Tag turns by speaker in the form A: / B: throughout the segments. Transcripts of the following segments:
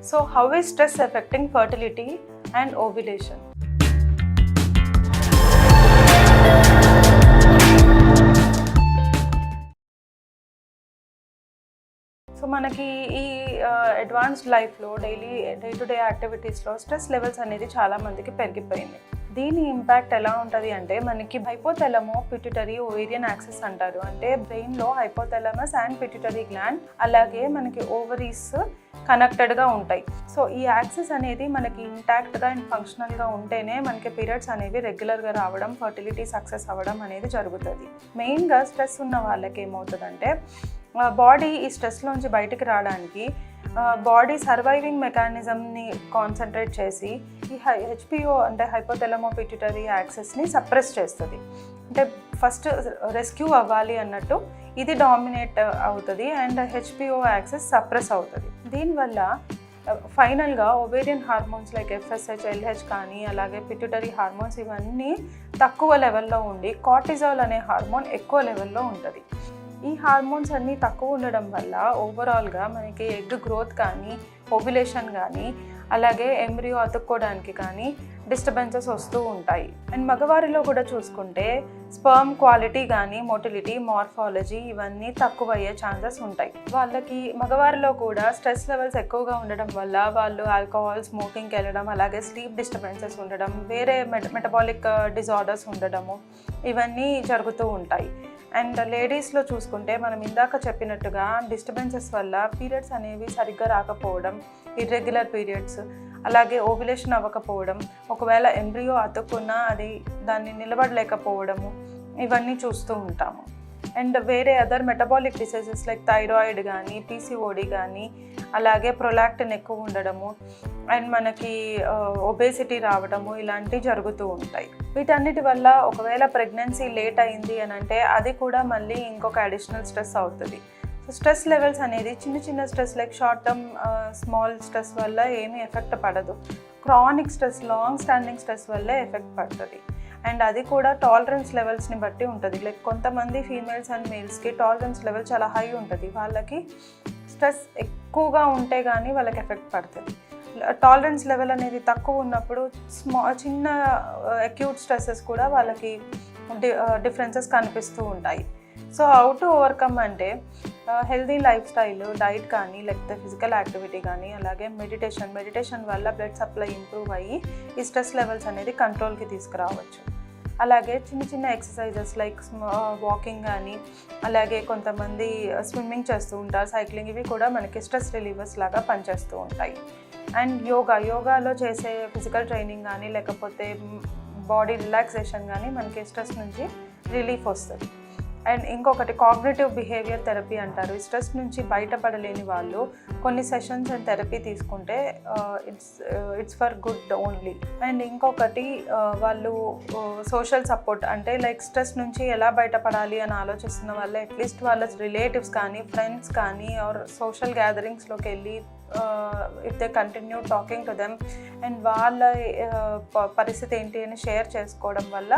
A: So how is stress affecting fertility and ovulation? So మనకి ఈ advanced లైఫ్లో day to day యాక్టివిటీస్లో stress levels అనేది చాలా మందికి పెరిగిపోయింది. దీని ఇంపాక్ట్ ఎలా ఉంటుంది అంటే మనకి హైపోథాలమో పిట్యూటరీ ఓవేరియన్ యాక్సెస్ అంటారు. అంటే బ్రెయిన్లో హైపోథాలమస్ అండ్ పిట్యూటరీ గ్లాండ్ అలాగే మనకి ఓవరీస్ కనెక్టెడ్గా ఉంటాయి. సో ఈ యాక్సెస్ అనేది మనకి ఇంటాక్ట్గా అండ్ ఫంక్షనల్గా ఉంటేనే మనకి పీరియడ్స్ అనేవి రెగ్యులర్గా రావడం, ఫర్టిలిటీ సక్సెస్ అవ్వడం అనేది జరుగుతుంది. మెయిన్గా స్ట్రెస్ ఉన్న వాళ్ళకి ఏమవుతుందంటే బాడీ ఈ స్ట్రెస్లోంచి బయటికి రావడానికి బాడీ సర్వైవింగ్ మెకానిజంని కాన్సన్ట్రేట్ చేసి ఈ హెచ్పిఓ అంటే హైపోథాలమో పిట్యూటరీ యాక్సెస్ని సప్రెస్ చేస్తుంది. అంటే ఫస్ట్ రెస్క్యూ అవ్వాలి అన్నట్టు ఇది డామినేట్ అవుతుంది అండ్ హెచ్పిఓ యాక్సెస్ సప్రెస్ అవుతుంది. దీనివల్ల ఫైనల్గా ovarian hormones like FSH, LH కానీ అలాగే పిట్యూటరీ హార్మోన్స్ ఇవన్నీ తక్కువ లెవెల్లో ఉండి కార్టిజాల్ అనే హార్మోన్ ఎక్కువ లెవెల్లో ఉంటుంది. ఈ హార్మోన్స్ అన్నీ తక్కువ ఉండడం వల్ల ఓవరాల్గా మనకి ఎగ్ గ్రోత్ కానీ ఓవ్యులేషన్ కానీ అలాగే ఎంబ్రియో అతుక్కోవడానికి కానీ డిస్టర్బెన్సెస్ వస్తూ ఉంటాయి. అండ్ మగవారిలో కూడా చూసుకుంటే స్పర్మ్ క్వాలిటీ కానీ మోటిలిటీ, మార్ఫాలజీ ఇవన్నీ తక్కువ అయ్యే ఛాన్సెస్ ఉంటాయి. వాళ్ళకి మగవారిలో కూడా స్ట్రెస్ లెవెల్స్ ఎక్కువగా ఉండడం వల్ల వాళ్ళు ఆల్కహాల్, స్మోకింగ్కి వెళ్ళడం, అలాగే స్లీప్ డిస్టర్బెన్సెస్ ఉండడం, వేరే మెటబాలిక్ డిజార్డర్స్ ఉండడము ఇవన్నీ జరుగుతూ ఉంటాయి. అండ్ లేడీస్లో చూసుకుంటే మనం ఇందాక చెప్పినట్టుగా డిస్టర్బెన్సెస్ వల్ల పీరియడ్స్ అనేవి సరిగ్గా రాకపోవడం, ఇర్రెగ్యులర్ పీరియడ్స్, అలాగే ఓవ్యులేషన్ అవ్వకపోవడం, ఒకవేళ ఎంబ్రియో అతుక్కున్నా అది దాన్ని నిలబడలేకపోవడము ఇవన్నీ చూస్తూ ఉంటాము. అండ్ వేరే other metabolic diseases like thyroid కానీ, పీసీఓడి కానీ, అలాగే ప్రొలాక్టిన్ ఎక్కువ ఉండడము అండ్ మనకి ఒబేసిటీ రావడము ఇలాంటివి జరుగుతూ ఉంటాయి. వీటన్నిటి వల్ల ఒకవేళ ప్రెగ్నెన్సీ లేట్ అయింది అని అంటే అది కూడా మళ్ళీ ఇంకొక అడిషనల్ స్ట్రెస్ అవుతుంది. సో స్ట్రెస్ లెవెల్స్ అనేది చిన్న stress like short term small stress వల్ల ఏమీ ఎఫెక్ట్ పడదు. Chronic stress, long standing stress వల్లే ఎఫెక్ట్ పడుతుంది. అండ్ అది కూడా టాలరెన్స్ లెవెల్స్ని బట్టి ఉంటుంది. లైక్ కొంతమంది ఫీమేల్స్ అండ్ మేల్స్కి టాలరెన్స్ లెవెల్ చాలా హై ఉంటుంది. వాళ్ళకి స్ట్రెస్ ఎక్కువగా ఉంటే కానీ వాళ్ళకి ఎఫెక్ట్ పడుతుంది. టాలరెన్స్ లెవెల్ అనేది తక్కువ ఉన్నప్పుడు చిన్న అక్యూట్ స్ట్రెస్సెస్ కూడా వాళ్ళకి డిఫరెన్సెస్ కనిపిస్తూ ఉంటాయి. సో హౌ టు ఓవర్కమ్ అంటే హెల్దీ లైఫ్ స్టైల్, డైట్ కానీ లేకపోతే ఫిజికల్ యాక్టివిటీ కానీ అలాగే మెడిటేషన్ వల్ల బ్లడ్ సప్లై ఇంప్రూవ్ అయ్యి ఈ స్ట్రెస్ లెవెల్స్ అనేది కంట్రోల్కి తీసుకురావచ్చు. అలాగే చిన్న ఎక్సర్సైజెస్ లైక్ వాకింగ్ కానీ అలాగే కొంతమంది స్విమ్మింగ్ చేస్తూ ఉంటారు, సైక్లింగ్, ఇవి కూడా మనకి స్ట్రెస్ రిలీవర్స్ లాగా పనిచేస్తూ ఉంటాయి. అండ్ యోగాలో చేసే ఫిజికల్ ట్రైనింగ్ కానీ లేకపోతే బాడీ రిలాక్సేషన్ కానీ మనకి స్ట్రెస్ నుంచి రిలీఫ్ వస్తుంది. అండ్ ఇంకొకటి కాగ్నిటివ్ బిహేవియర్ థెరపీ అంటారు. ఈ స్ట్రెస్ నుంచి బయటపడలేని వాళ్ళు కొన్ని సెషన్స్ అండ్ థెరపీ తీసుకుంటే it's for good only. And ఇంకొకటి వాళ్ళు సోషల్ సపోర్ట్ అంటే లైక్ స్ట్రెస్ నుంచి ఎలా బయటపడాలి అని ఆలోచిస్తున్న వాళ్ళు అట్లీస్ట్ వాళ్ళ రిలేటివ్స్ కానీ ఫ్రెండ్స్ కానీ ఆర్ సోషల్ గ్యాదరింగ్స్లోకి వెళ్ళి if they continue talking to them and వాళ్ళ పరిస్థితి ఏంటి అని షేర్ చేసుకోవడం వల్ల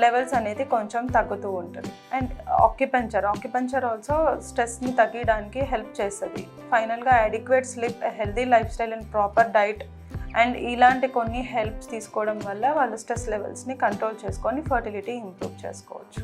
A: లెవెల్స్ అనేది కొంచెం తగ్గుతూ ఉంటుంది. అండ్ ఆక్యుపెంచర్ ఆల్సో స్ట్రెస్ని తగ్గించడానికి హెల్ప్ చేస్తుంది. ఫైనల్గా adequate sleep, healthy life style and proper diet and ఇలాంటి కొన్ని హెల్ప్స్ తీసుకోవడం వల్ల వాళ్ళ స్ట్రెస్ లెవెల్స్ని కంట్రోల్ చేసుకొని ఫర్టిలిటీ ఇంప్రూవ్ చేసుకోవచ్చు.